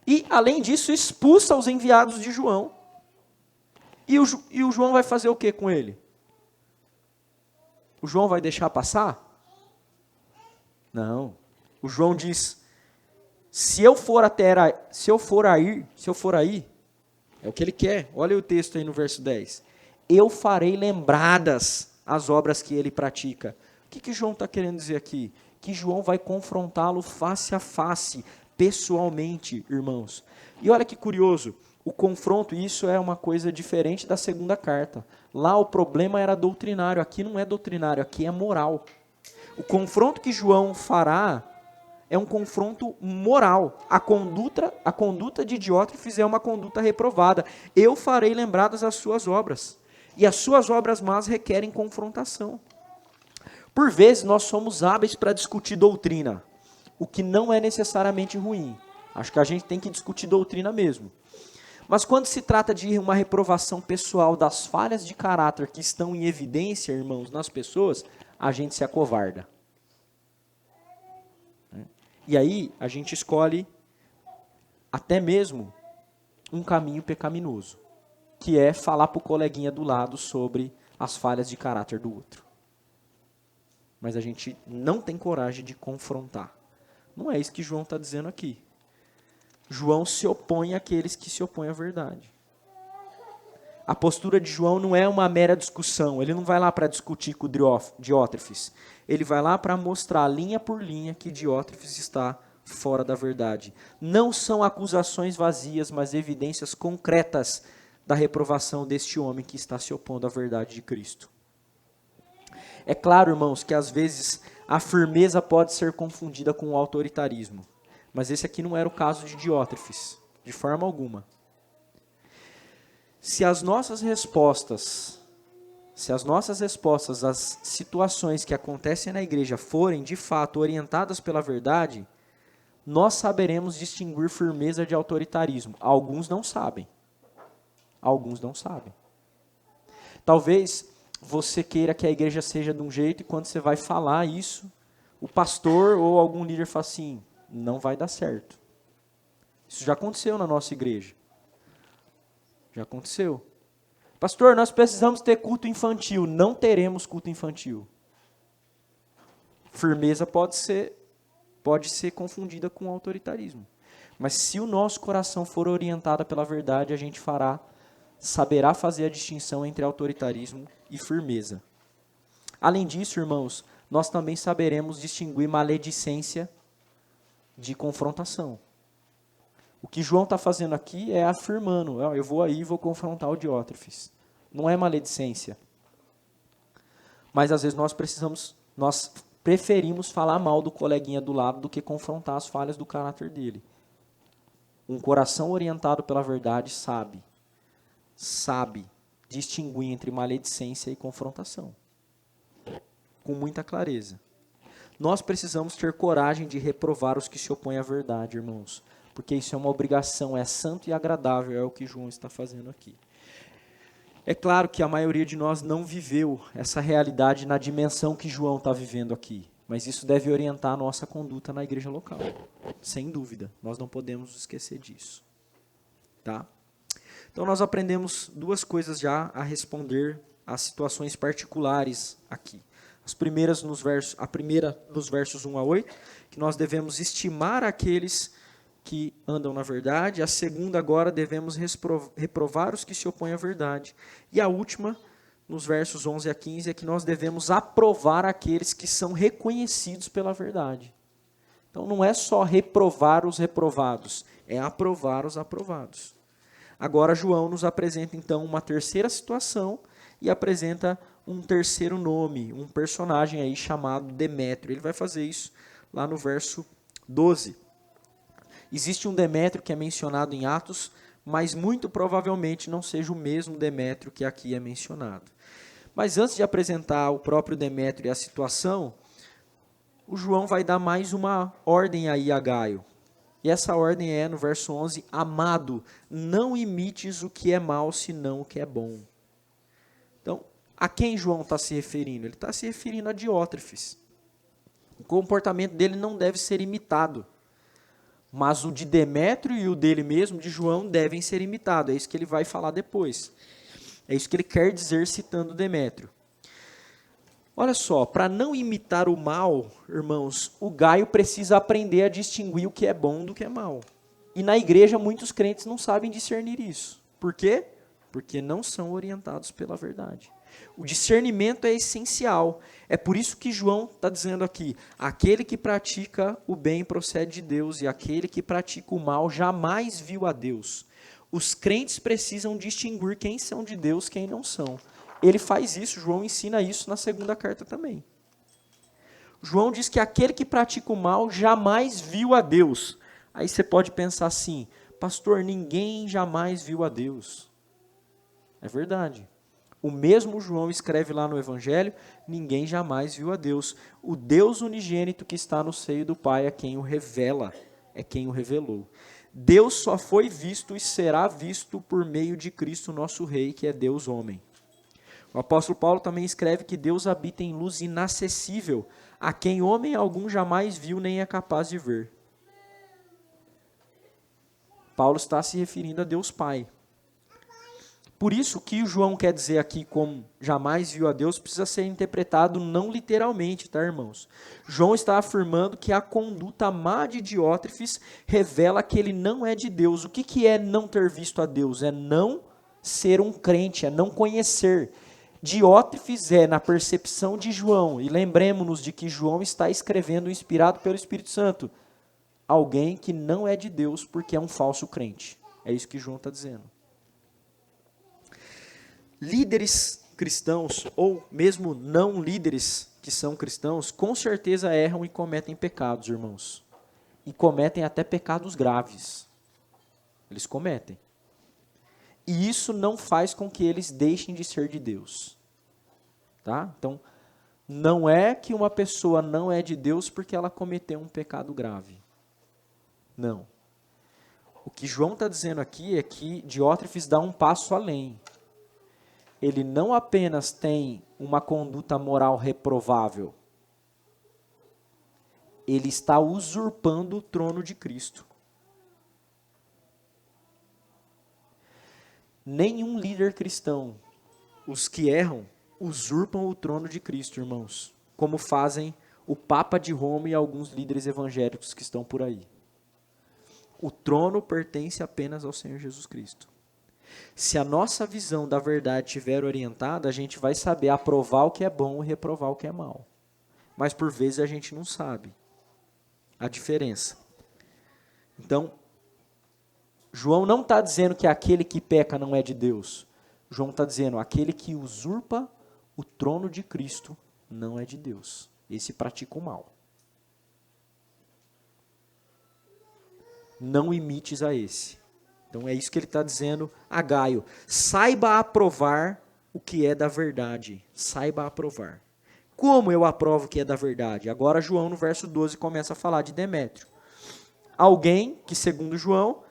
e, além disso, expulsa os enviados de João. E o João vai fazer o que com ele? O João vai deixar passar? Não. O João diz, se eu for aí, é o que ele quer. Olha o texto aí no verso 10. Eu farei lembradas as obras que ele pratica. O que João está querendo dizer aqui? Que João vai confrontá-lo face a face, pessoalmente, irmãos. E olha que curioso, o confronto, isso é uma coisa diferente da segunda carta. Lá o problema era doutrinário, aqui não é doutrinário, aqui é moral. O confronto que João fará é um confronto moral. A conduta de Diótrefes é uma conduta reprovada. Eu farei lembradas as suas obras. E as suas obras más requerem confrontação. Por vezes nós somos hábeis para discutir doutrina, o que não é necessariamente ruim. Acho que a gente tem que discutir doutrina mesmo. Mas quando se trata de uma reprovação pessoal das falhas de caráter que estão em evidência, irmãos, nas pessoas, a gente se acovarda. E aí a gente escolhe até mesmo um caminho pecaminoso, que é falar para o coleguinha do lado sobre as falhas de caráter do outro. Mas a gente não tem coragem de confrontar. Não é isso que João está dizendo aqui. João se opõe àqueles que se opõem à verdade. A postura de João não é uma mera discussão. Ele não vai lá para discutir com Diótrefes. Ele vai lá para mostrar linha por linha que Diótrefes está fora da verdade. Não são acusações vazias, mas evidências concretas da reprovação deste homem que está se opondo à verdade de Cristo. É claro, irmãos, que às vezes a firmeza pode ser confundida com o autoritarismo. Mas esse aqui não era o caso de Diótrefes, de forma alguma. Se as nossas respostas às situações que acontecem na igreja forem, de fato, orientadas pela verdade, nós saberemos distinguir firmeza de autoritarismo. Alguns não sabem. Talvez você queira que a igreja seja de um jeito e quando você vai falar isso, o pastor ou algum líder fala assim, não vai dar certo. Isso já aconteceu na nossa igreja. Já aconteceu. Pastor, nós precisamos ter culto infantil. Não teremos culto infantil. Firmeza pode ser confundida com autoritarismo. Mas se o nosso coração for orientado pela verdade, a gente saberá fazer a distinção entre autoritarismo e firmeza. Além disso, irmãos, nós também saberemos distinguir maledicência de confrontação. O que João está fazendo aqui é afirmando, eu vou aí e vou confrontar o Diótrefes. Não é maledicência. Mas às vezes nós preferimos falar mal do coleguinha do lado do que confrontar as falhas do caráter dele. Um coração orientado pela verdade sabe distinguir entre maledicência e confrontação. Com muita clareza. Nós precisamos ter coragem de reprovar os que se opõem à verdade, irmãos. Porque isso é uma obrigação, é santo e agradável, é o que João está fazendo aqui. É claro que a maioria de nós não viveu essa realidade na dimensão que João está vivendo aqui. Mas isso deve orientar a nossa conduta na igreja local, sem dúvida. Nós não podemos esquecer disso. Tá? Então nós aprendemos duas coisas já a responder às situações particulares aqui. A primeira nos versos 1 a 8, que nós devemos estimar aqueles que andam na verdade. A segunda agora, devemos reprovar os que se opõem à verdade. E a última, nos versos 11 a 15, é que nós devemos aprovar aqueles que são reconhecidos pela verdade. Então não é só reprovar os reprovados, é aprovar os aprovados. Agora João nos apresenta então uma terceira situação e apresenta um terceiro nome, um personagem aí chamado Demétrio. Ele vai fazer isso lá no verso 12. Existe um Demétrio que é mencionado em Atos, mas muito provavelmente não seja o mesmo Demétrio que aqui é mencionado. Mas antes de apresentar o próprio Demétrio e a situação, o João vai dar mais uma ordem aí a Gaio. E essa ordem é, no verso 11, amado, não imites o que é mal, senão o que é bom. Então, a quem João está se referindo? Ele está se referindo a Diótrefes. O comportamento dele não deve ser imitado. Mas o de Demétrio e o dele mesmo, de João, devem ser imitados. É isso que ele vai falar depois. É isso que ele quer dizer citando Demétrio. Olha só, para não imitar o mal, irmãos, o Gaio precisa aprender a distinguir o que é bom do que é mal. E na igreja muitos crentes não sabem discernir isso. Por quê? Porque não são orientados pela verdade. O discernimento é essencial. É por isso que João está dizendo aqui, aquele que pratica o bem procede de Deus, e aquele que pratica o mal jamais viu a Deus. Os crentes precisam distinguir quem são de Deus e quem não são. Ele faz isso, João ensina isso na segunda carta também. João diz que aquele que pratica o mal jamais viu a Deus. Aí você pode pensar assim, pastor, ninguém jamais viu a Deus. É verdade. O mesmo João escreve lá no Evangelho, ninguém jamais viu a Deus. O Deus unigênito que está no seio do Pai é quem o revela, é quem o revelou. Deus só foi visto e será visto por meio de Cristo, nosso Rei, que é Deus homem. O apóstolo Paulo também escreve que Deus habita em luz inacessível, a quem homem algum jamais viu nem é capaz de ver. Paulo está se referindo a Deus Pai. Por isso, o que o João quer dizer aqui como jamais viu a Deus precisa ser interpretado não literalmente, tá, irmãos? João está afirmando que a conduta má de Diótrefes revela que ele não é de Deus. O que é não ter visto a Deus? É não ser um crente, é não conhecer. Diótrefes é, na percepção de João, e lembremos-nos de que João está escrevendo inspirado pelo Espírito Santo, alguém que não é de Deus porque é um falso crente. É isso que João está dizendo. Líderes cristãos, ou mesmo não líderes que são cristãos, com certeza erram e cometem pecados, irmãos. E cometem até pecados graves. Eles cometem. E isso não faz com que eles deixem de ser de Deus. Tá? Então, não é que uma pessoa não é de Deus porque ela cometeu um pecado grave. Não. O que João está dizendo aqui é que Diótrefes dá um passo além. Ele não apenas tem uma conduta moral reprovável, ele está usurpando o trono de Cristo. Nenhum líder cristão, os que erram, usurpam o trono de Cristo, irmãos, como fazem o Papa de Roma e alguns líderes evangélicos que estão por aí. O trono pertence apenas ao Senhor Jesus Cristo. Se a nossa visão da verdade estiver orientada, a gente vai saber aprovar o que é bom e reprovar o que é mal. Mas por vezes a gente não sabe a diferença. Então, João não está dizendo que aquele que peca não é de Deus. João está dizendo aquele que usurpa o trono de Cristo não é de Deus. Esse pratica o mal. Não imites a esse. Então é isso que ele está dizendo a Gaio. Saiba aprovar o que é da verdade. Saiba aprovar. Como eu aprovo o que é da verdade? Agora João no verso 12 começa a falar de Demétrio. Alguém que, segundo João,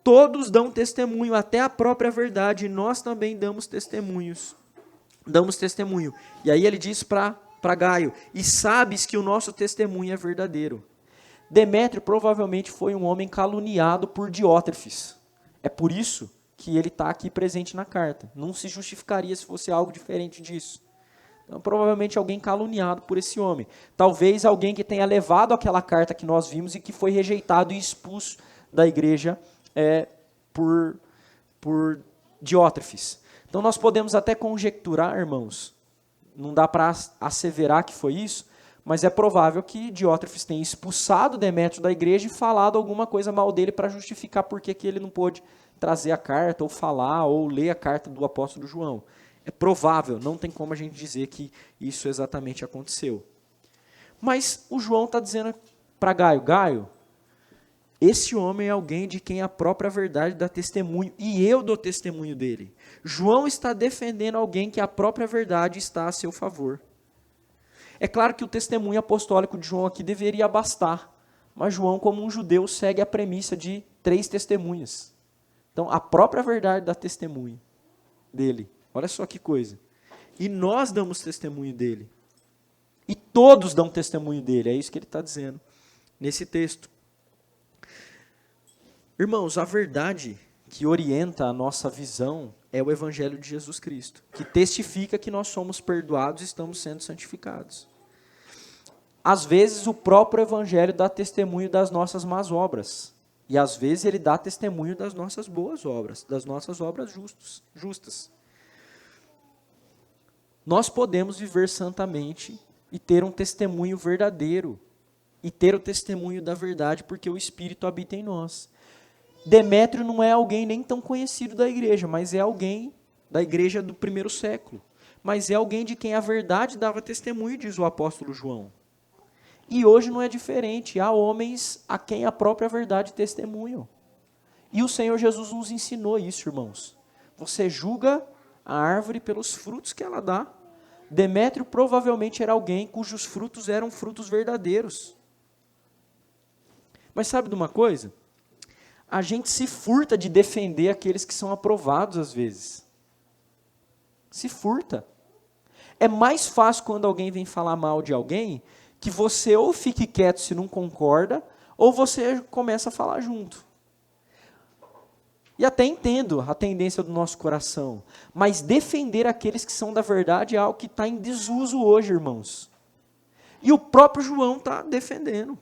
todos dão testemunho, até a própria verdade, e nós também damos testemunho. E aí ele diz para para Gaio, e sabes que o nosso testemunho é verdadeiro. Demétrio provavelmente foi um homem caluniado por Diótrefes. É por isso que ele está aqui presente na carta. Não se justificaria se fosse algo diferente disso. Então, provavelmente alguém caluniado por esse homem. Talvez alguém que tenha levado aquela carta que nós vimos e que foi rejeitado e expulso da igreja por Diótrefes. Então nós podemos até conjecturar, irmãos, não dá para asseverar que foi isso, mas é provável que Diótrefes tenha expulsado Demétrio da igreja e falado alguma coisa mal dele para justificar por que ele não pôde trazer a carta, ou falar, ou ler a carta do apóstolo João. É provável, não tem como a gente dizer que isso exatamente aconteceu. Mas o João está dizendo para Gaio, Gaio, esse homem é alguém de quem a própria verdade dá testemunho, e eu dou testemunho dele. João está defendendo alguém que a própria verdade está a seu favor. É claro que o testemunho apostólico de João aqui deveria bastar, mas João, como um judeu, segue a premissa de 3 testemunhas. Então, a própria verdade dá testemunho dele. Olha só que coisa. E nós damos testemunho dele. E todos dão testemunho dele. É isso que ele está dizendo nesse texto. Irmãos, a verdade que orienta a nossa visão é o Evangelho de Jesus Cristo, que testifica que nós somos perdoados e estamos sendo santificados. Às vezes, o próprio Evangelho dá testemunho das nossas más obras. E às vezes ele dá testemunho das nossas boas obras, das nossas obras justas. Nós podemos viver santamente e ter um testemunho verdadeiro, e ter o testemunho da verdade, porque o Espírito habita em nós. Demétrio não é alguém nem tão conhecido da igreja, mas é alguém da igreja do primeiro século. Mas é alguém de quem a verdade dava testemunho, diz o apóstolo João. E hoje não é diferente, há homens a quem a própria verdade testemunham. E o Senhor Jesus nos ensinou isso, irmãos. Você julga a árvore pelos frutos que ela dá. Demétrio provavelmente era alguém cujos frutos eram frutos verdadeiros. Mas sabe de uma coisa? A gente se furta de defender aqueles que são aprovados às vezes. Se furta. É mais fácil quando alguém vem falar mal de alguém, que você ou fique quieto se não concorda, ou você começa a falar junto. E até entendo a tendência do nosso coração, mas defender aqueles que são da verdade é algo que está em desuso hoje, irmãos. E o próprio João está defendendo.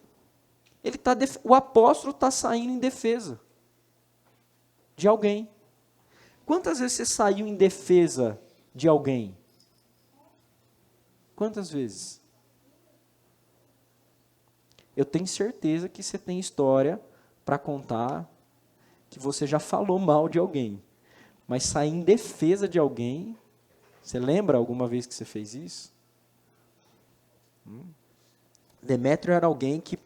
O apóstolo está saindo em defesa de alguém. Quantas vezes você saiu em defesa de alguém? Quantas vezes? Eu tenho certeza que você tem história para contar, que você já falou mal de alguém. Mas sair em defesa de alguém, você lembra alguma vez que você fez isso? Demétrio era alguém que,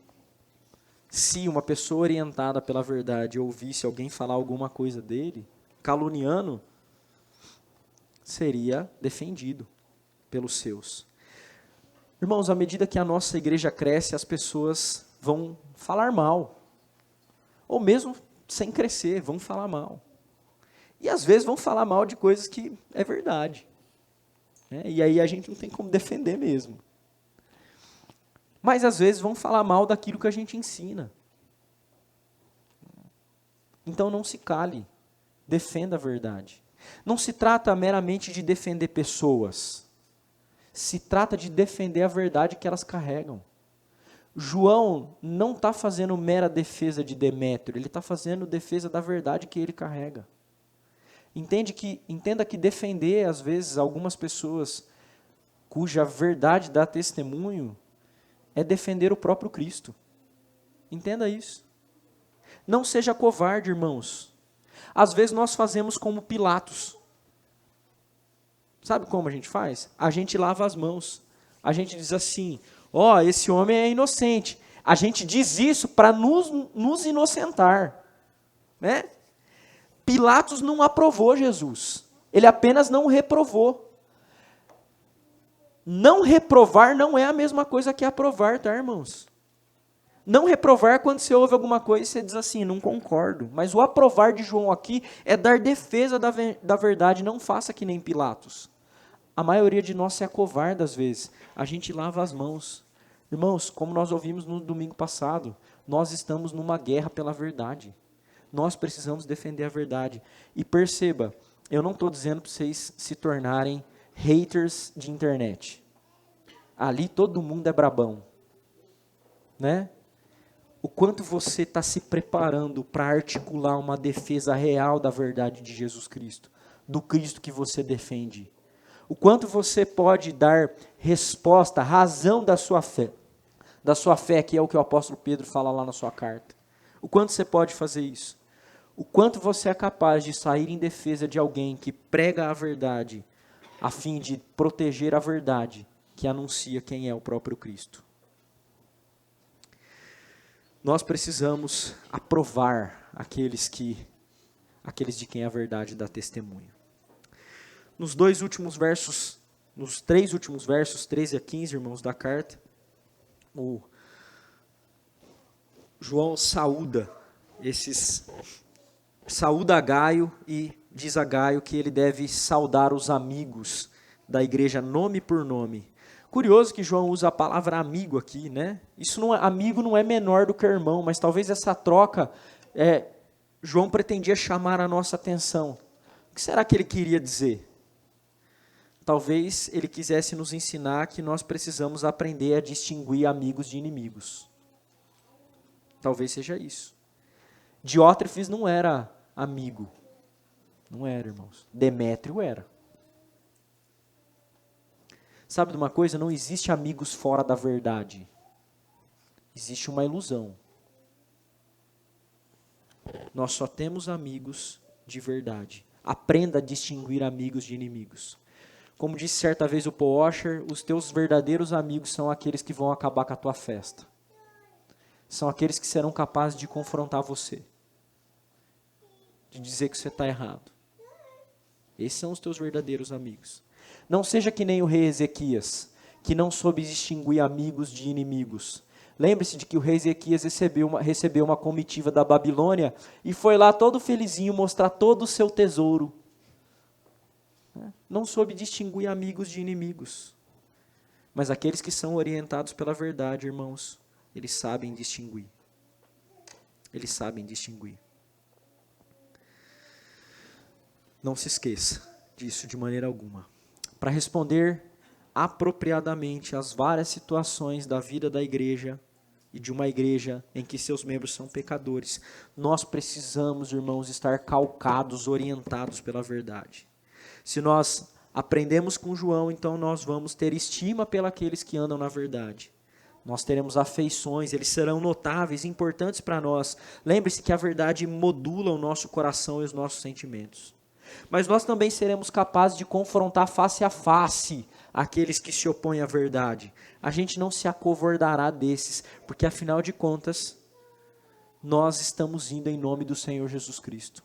se uma pessoa orientada pela verdade ouvisse alguém falar alguma coisa dele, caluniando, seria defendido pelos seus. Irmãos, à medida que a nossa igreja cresce, as pessoas vão falar mal. Ou mesmo sem crescer, vão falar mal. E às vezes vão falar mal de coisas que é verdade. E aí a gente não tem como defender mesmo. Mas às vezes vão falar mal daquilo que a gente ensina. Então não se cale, defenda a verdade. Não se trata meramente de defender pessoas. Se trata de defender a verdade que elas carregam. João não está fazendo mera defesa de Demétrio, ele está fazendo defesa da verdade que ele carrega. Entenda que defender, às vezes, algumas pessoas cuja verdade dá testemunho, é defender o próprio Cristo. Entenda isso. Não seja covarde, irmãos. Às vezes nós fazemos como Pilatos. Sabe como a gente faz? A gente lava as mãos. A gente diz assim, esse homem é inocente. A gente diz isso para nos inocentar. Né? Pilatos não aprovou Jesus. Ele apenas não reprovou. Não reprovar não é a mesma coisa que aprovar, tá, irmãos? Não reprovar quando você ouve alguma coisa e você diz assim, não concordo. Mas o aprovar de João aqui é dar defesa da verdade, não faça que nem Pilatos. A maioria de nós se acovarda às vezes. A gente lava as mãos. Irmãos, como nós ouvimos no domingo passado, nós estamos numa guerra pela verdade. Nós precisamos defender a verdade. E perceba, eu não estou dizendo para vocês se tornarem haters de internet. Ali todo mundo é brabão. Né? O quanto você está se preparando para articular uma defesa real da verdade de Jesus Cristo, do Cristo que você defende. O quanto você pode dar resposta, razão da sua fé, que é o que o apóstolo Pedro fala lá na sua carta. O quanto você pode fazer isso? O quanto você é capaz de sair em defesa de alguém que prega a verdade, a fim de proteger a verdade, que anuncia quem é o próprio Cristo. Nós precisamos aprovar aqueles de quem a verdade dá testemunho. Nos 3 últimos versos, 13 a 15, irmãos, da carta, o João saúda a Gaio e diz a Gaio que ele deve saudar os amigos da igreja nome por nome. Curioso que João usa a palavra amigo aqui, né? Amigo não é menor do que irmão, mas talvez essa troca, João pretendia chamar a nossa atenção. O que será que ele queria dizer? Talvez ele quisesse nos ensinar que nós precisamos aprender a distinguir amigos de inimigos. Talvez seja isso. Diótrefes não era amigo. Não era, irmãos. Demétrio era. Sabe de uma coisa? Não existe amigos fora da verdade. Existe uma ilusão. Nós só temos amigos de verdade. Aprenda a distinguir amigos de inimigos. Como disse certa vez o Paul Washer, os teus verdadeiros amigos são aqueles que vão acabar com a tua festa. São aqueles que serão capazes de confrontar você. De dizer que você está errado. Esses são os teus verdadeiros amigos. Não seja que nem o rei Ezequias, que não soube distinguir amigos de inimigos. Lembre-se de que o rei Ezequias recebeu uma comitiva da Babilônia e foi lá todo felizinho mostrar todo o seu tesouro. Não soube distinguir amigos de inimigos. Mas aqueles que são orientados pela verdade, irmãos, eles sabem distinguir. Eles sabem distinguir. Não se esqueça disso de maneira alguma. Para responder apropriadamente às várias situações da vida da igreja e de uma igreja em que seus membros são pecadores, nós precisamos, irmãos, estar calcados, orientados pela verdade. Se nós aprendemos com João, então nós vamos ter estima pelos que andam na verdade. Nós teremos afeições, eles serão notáveis, importantes para nós. Lembre-se que a verdade modula o nosso coração e os nossos sentimentos. Mas nós também seremos capazes de confrontar face a face aqueles que se opõem à verdade. A gente não se acovardará desses, porque afinal de contas, nós estamos indo em nome do Senhor Jesus Cristo.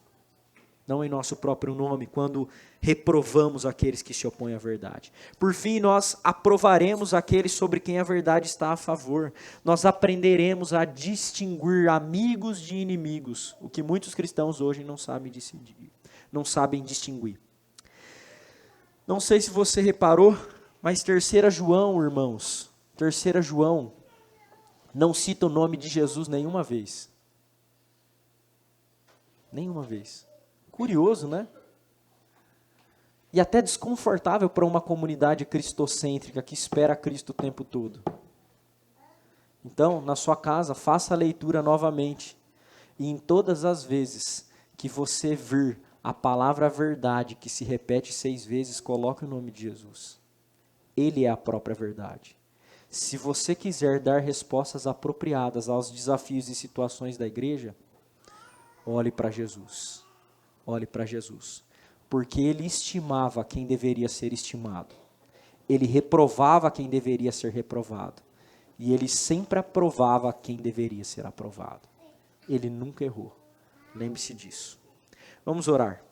Não em nosso próprio nome, quando reprovamos aqueles que se opõem à verdade. Por fim, nós aprovaremos aqueles sobre quem a verdade está a favor. Nós aprenderemos a distinguir amigos de inimigos, o que muitos cristãos hoje não sabem distinguir. Não sei se você reparou, mas 3 João, irmãos, 3 João não cita o nome de Jesus nenhuma vez. Nenhuma vez. Curioso, né? E até desconfortável para uma comunidade cristocêntrica que espera Cristo o tempo todo. Então, na sua casa, faça a leitura novamente. E em todas as vezes que você vir a palavra verdade, que se repete 6 vezes, coloque o nome de Jesus. Ele é a própria verdade. Se você quiser dar respostas apropriadas aos desafios e situações da igreja, olhe para Jesus. Olhe para Jesus, porque ele estimava quem deveria ser estimado, ele reprovava quem deveria ser reprovado, e ele sempre aprovava quem deveria ser aprovado. Ele nunca errou, lembre-se disso. Vamos orar.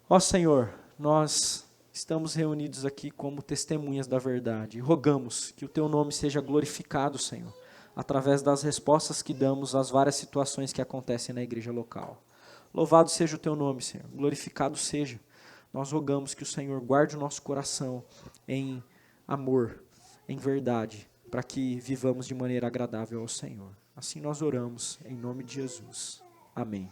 Ó Senhor, nós estamos reunidos aqui como testemunhas da verdade, e rogamos que o teu nome seja glorificado, Senhor, através das respostas que damos às várias situações que acontecem na igreja local. Louvado seja o teu nome, Senhor. Glorificado seja. nós rogamos que o Senhor guarde o nosso coração em amor, em verdade, para que vivamos de maneira agradável ao Senhor. Assim nós oramos, em nome de Jesus. Amém.